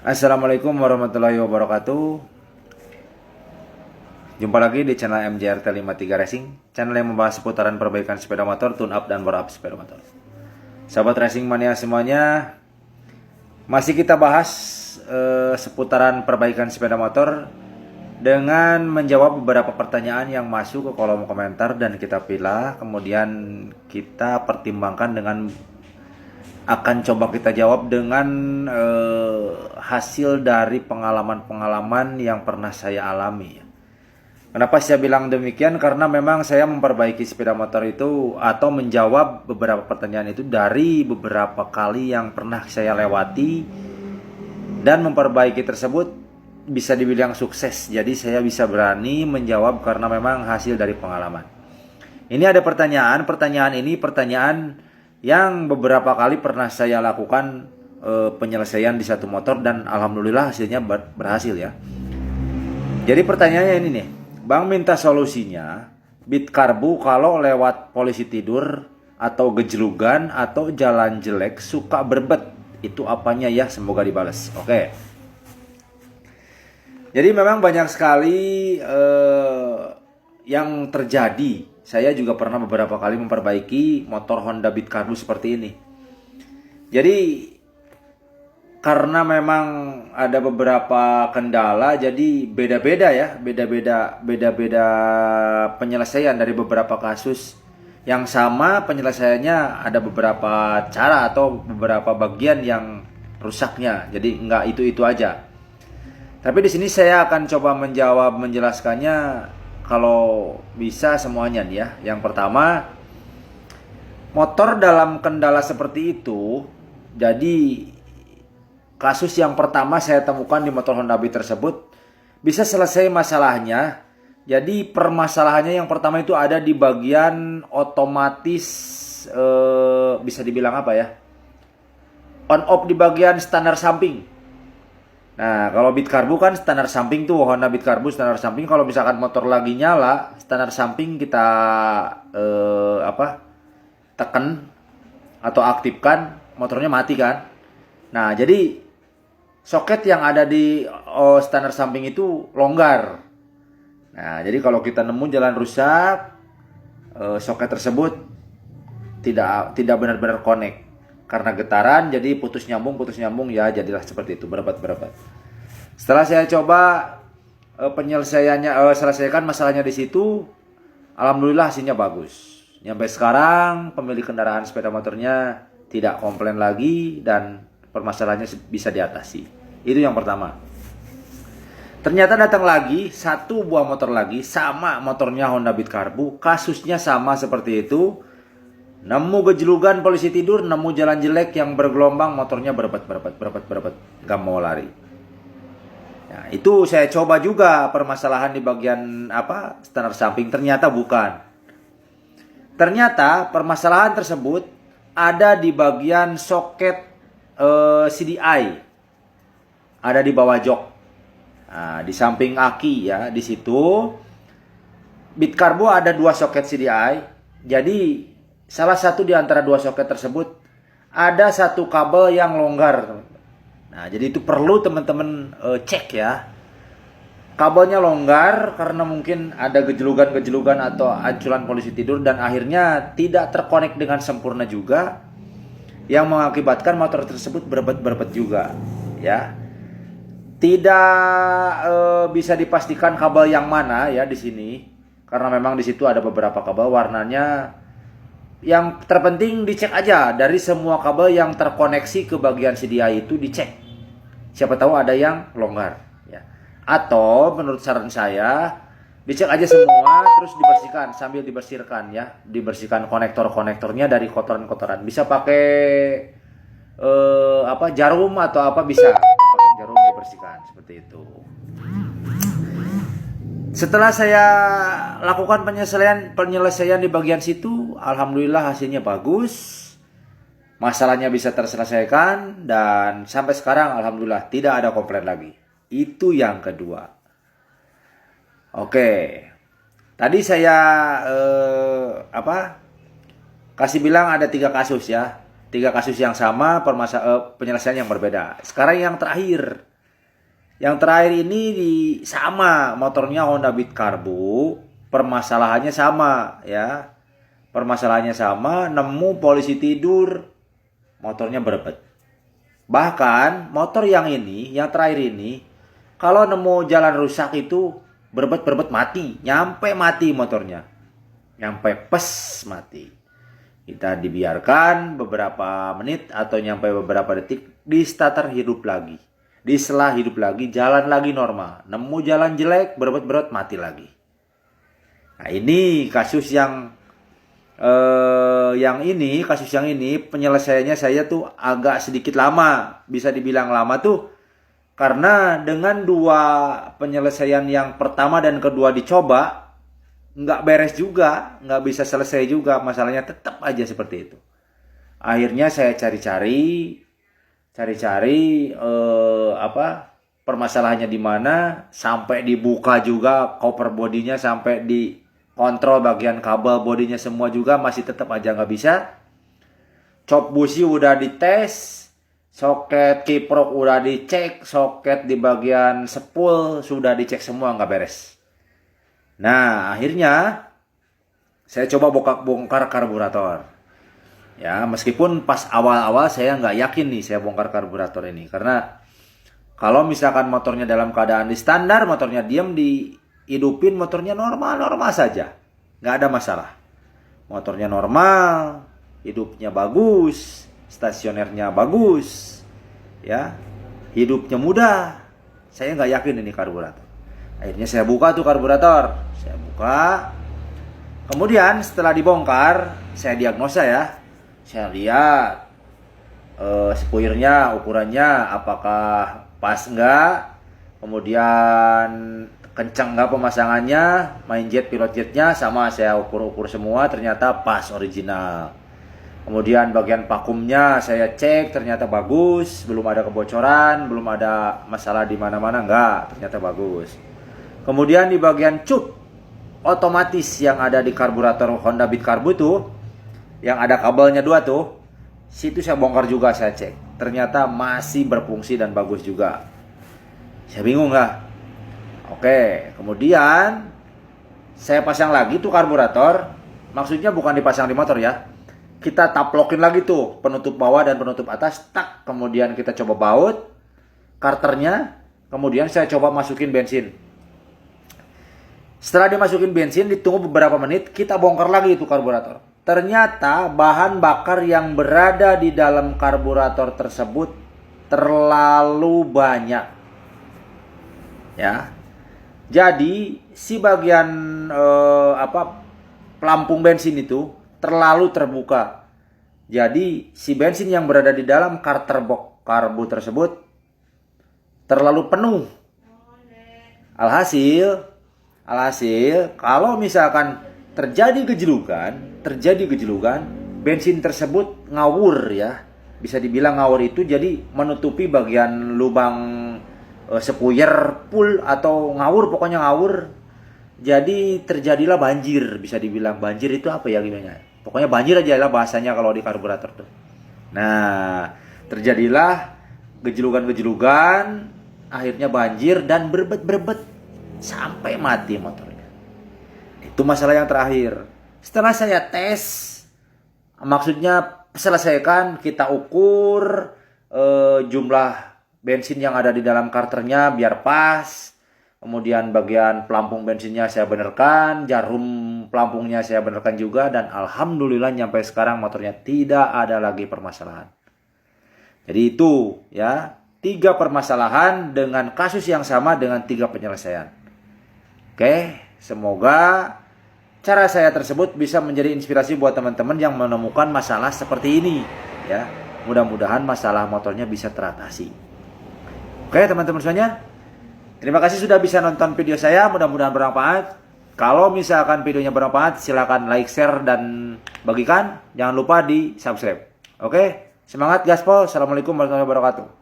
Assalamualaikum warahmatullahi wabarakatuh. Jumpa lagi di channel MJRT 53 Racing, channel yang membahas seputaran perbaikan sepeda motor, tune up dan bore up sepeda motor. Sahabat racing mania semuanya, masih kita bahas seputaran perbaikan sepeda motor dengan menjawab beberapa pertanyaan yang masuk ke kolom komentar dan kita pilih, kemudian kita pertimbangkan dengan akan coba kita jawab dengan hasil dari pengalaman-pengalaman yang pernah saya alami. Kenapa saya bilang demikian? Karena memang saya memperbaiki sepeda motor itu atau menjawab beberapa pertanyaan itu dari beberapa kali yang pernah saya lewati, dan memperbaiki tersebut bisa dibilang sukses. Jadi saya bisa berani menjawab karena memang hasil dari pengalaman. Ini ada pertanyaan yang beberapa kali pernah saya lakukan penyelesaian di satu motor dan alhamdulillah hasilnya berhasil ya. Jadi pertanyaannya ini nih, Bang minta solusinya bit karbu kalau lewat polisi tidur atau gejlugan atau jalan jelek suka berbet, itu apanya ya, semoga dibalas. Oke. Jadi memang banyak sekali yang terjadi. Saya juga pernah beberapa kali memperbaiki motor Honda Beat Karbu seperti ini. Jadi karena memang ada beberapa kendala, jadi beda-beda ya, beda-beda penyelesaian dari beberapa kasus yang sama. Penyelesaiannya ada beberapa cara atau beberapa bagian yang rusaknya, jadi nggak itu aja. Tapi di sini saya akan coba menjelaskannya kalau bisa semuanya nih ya. Yang pertama, motor dalam kendala seperti itu, jadi kasus yang pertama saya temukan di motor Honda Beat tersebut bisa selesai masalahnya. Jadi permasalahannya yang pertama itu ada di bagian otomatis, bisa dibilang apa ya, on off di bagian standar samping. Nah kalau Beat Karbu kan standar samping tuh, Honda Beat Karbu standar samping. Kalau misalkan motor lagi nyala, standar samping kita tekan atau aktifkan, motornya mati kan. Nah jadi soket yang ada di standar samping itu longgar. Nah, jadi kalau kita nemu jalan rusak, soket tersebut tidak benar-benar connect karena getaran, jadi putus nyambung ya, jadilah seperti itu, berobat. Setelah saya coba penyelesaiannya, selesaikan masalahnya di situ, alhamdulillah hasilnya bagus. Sampai sekarang pemilik kendaraan sepeda motornya tidak komplain lagi dan permasalahannya bisa diatasi. Itu yang pertama. Ternyata datang lagi satu buah motor lagi, sama motornya Honda Beat Karbu, kasusnya sama seperti itu. Nemu gejlugan polisi tidur, nemu jalan jelek yang bergelombang, motornya berebet, gak mau lari. Nah, itu saya coba juga permasalahan di bagian standar samping, ternyata bukan. Ternyata permasalahan tersebut ada di bagian soket CDI, ada di bawah jok, di samping aki ya. Di situ Beat Karbu ada dua soket CDI. Jadi salah satu di antara dua soket tersebut ada satu kabel yang longgar. Nah jadi itu perlu teman-teman cek ya. Kabelnya longgar karena mungkin ada gejlugan atau ancuran polisi tidur dan akhirnya tidak terkonek dengan sempurna juga, yang mengakibatkan motor tersebut berebet juga ya. Tidak bisa dipastikan kabel yang mana ya di sini, karena memang di situ ada beberapa kabel warnanya. Yang terpenting dicek aja dari semua kabel yang terkoneksi ke bagian CDI itu, dicek. Siapa tahu ada yang longgar ya. Atau menurut saran saya, dicek aja semua terus dibersihkan, sambil dibersihkan ya, dibersihkan konektornya dari kotoran-kotoran. Bisa pakai jarum atau bisa pakai jarum dibersihkan seperti itu. Setelah saya lakukan penyelesaian di bagian situ, alhamdulillah hasilnya bagus. Masalahnya bisa terselesaikan dan sampai sekarang alhamdulillah tidak ada komplain lagi. Itu yang kedua. Oke. Tadi saya kasih bilang ada 3 kasus ya. 3 kasus yang sama, penyelesaian yang berbeda. Sekarang yang terakhir, Yang terakhir ini sama motornya Honda Beat Karbu, permasalahannya sama ya. Permasalahannya sama, nemu polisi tidur, motornya berebet. Bahkan motor yang ini, yang terakhir ini, kalau nemu jalan rusak itu berebet mati, nyampe mati motornya. Nyampe pes mati. Kita dibiarkan beberapa menit atau nyampe beberapa detik, di starter hidup lagi. Diselah hidup lagi, jalan lagi normal. Nemu jalan jelek, berebet mati lagi. Nah ini kasus yang kasus yang ini penyelesaiannya saya tuh agak sedikit lama. Bisa dibilang lama tuh karena dengan dua penyelesaian yang pertama dan kedua dicoba, nggak beres juga, nggak bisa selesai juga, masalahnya tetap aja seperti itu. Akhirnya saya cari-cari permasalahannya di mana, sampai dibuka juga cover bodinya, sampai dikontrol bagian kabel bodinya semua juga, masih tetap aja nggak bisa. Cop busi udah dites, soket kiprok udah dicek, soket di bagian spool sudah dicek, semua nggak beres. Nah akhirnya saya coba bongkar karburator. Ya, meskipun pas awal-awal saya nggak yakin nih saya bongkar karburator ini. Karena kalau misalkan motornya dalam keadaan di standar, motornya diam dihidupin, motornya normal-normal saja. Nggak ada masalah. Motornya normal, hidupnya bagus, stasionernya bagus, ya, hidupnya mudah. Saya nggak yakin ini karburator. Akhirnya saya buka tuh karburator. Saya buka. Kemudian setelah dibongkar, saya diagnosa ya. Saya lihat spuirnya, ukurannya apakah pas enggak, kemudian kencang enggak pemasangannya, main jet, pilot jetnya sama saya ukur-ukur semua, ternyata pas original. Kemudian bagian vakumnya saya cek, ternyata bagus, belum ada kebocoran, belum ada masalah di mana-mana, enggak, ternyata bagus. Kemudian di bagian cup otomatis yang ada di karburator Honda Beat Karbu tuh, yang ada kabelnya 2 tuh, situ saya bongkar juga, saya cek. Ternyata masih berfungsi dan bagus juga. Saya bingung nggak? Oke, kemudian saya pasang lagi tuh karburator. Maksudnya bukan dipasang di motor ya. Kita taplokin lagi tuh penutup bawah dan penutup atas, tak. Kemudian kita coba baut karternya. Kemudian saya coba masukin bensin. Setelah dimasukin bensin, ditunggu beberapa menit, kita bongkar lagi itu karburator. Ternyata bahan bakar yang berada di dalam karburator tersebut terlalu banyak. Ya. Jadi si bagian pelampung bensin itu terlalu terbuka. Jadi si bensin yang berada di dalam karter box karbu tersebut terlalu penuh. Alhasil kalau misalkan terjadi gejlukan, bensin tersebut ngawur ya. Bisa dibilang ngawur itu jadi menutupi bagian lubang spuyer full atau ngawur, pokoknya ngawur. Jadi terjadilah banjir, bisa dibilang banjir itu apa ya gimana? Pokoknya banjir aja lah bahasanya kalau di karburator tuh. Nah, terjadilah gejlukan, akhirnya banjir dan berebet sampai mati motornya. Itu masalah yang terakhir. Setelah saya tes, maksudnya selesaikan, kita ukur jumlah bensin yang ada di dalam karternya biar pas. Kemudian bagian pelampung bensinnya saya benerkan, jarum pelampungnya saya benerkan juga, dan alhamdulillah sampai sekarang motornya tidak ada lagi permasalahan. Jadi itu ya, 3 permasalahan dengan kasus yang sama dengan 3 penyelesaian. Oke, semoga cara saya tersebut bisa menjadi inspirasi buat teman-teman yang menemukan masalah seperti ini ya. Mudah-mudahan masalah motornya bisa teratasi. Oke teman-teman semuanya, terima kasih sudah bisa nonton video saya, mudah-mudahan bermanfaat. Kalau misalkan videonya bermanfaat, silakan like, share, dan bagikan. Jangan lupa di subscribe. Oke, semangat gaspol. Assalamualaikum warahmatullahi wabarakatuh.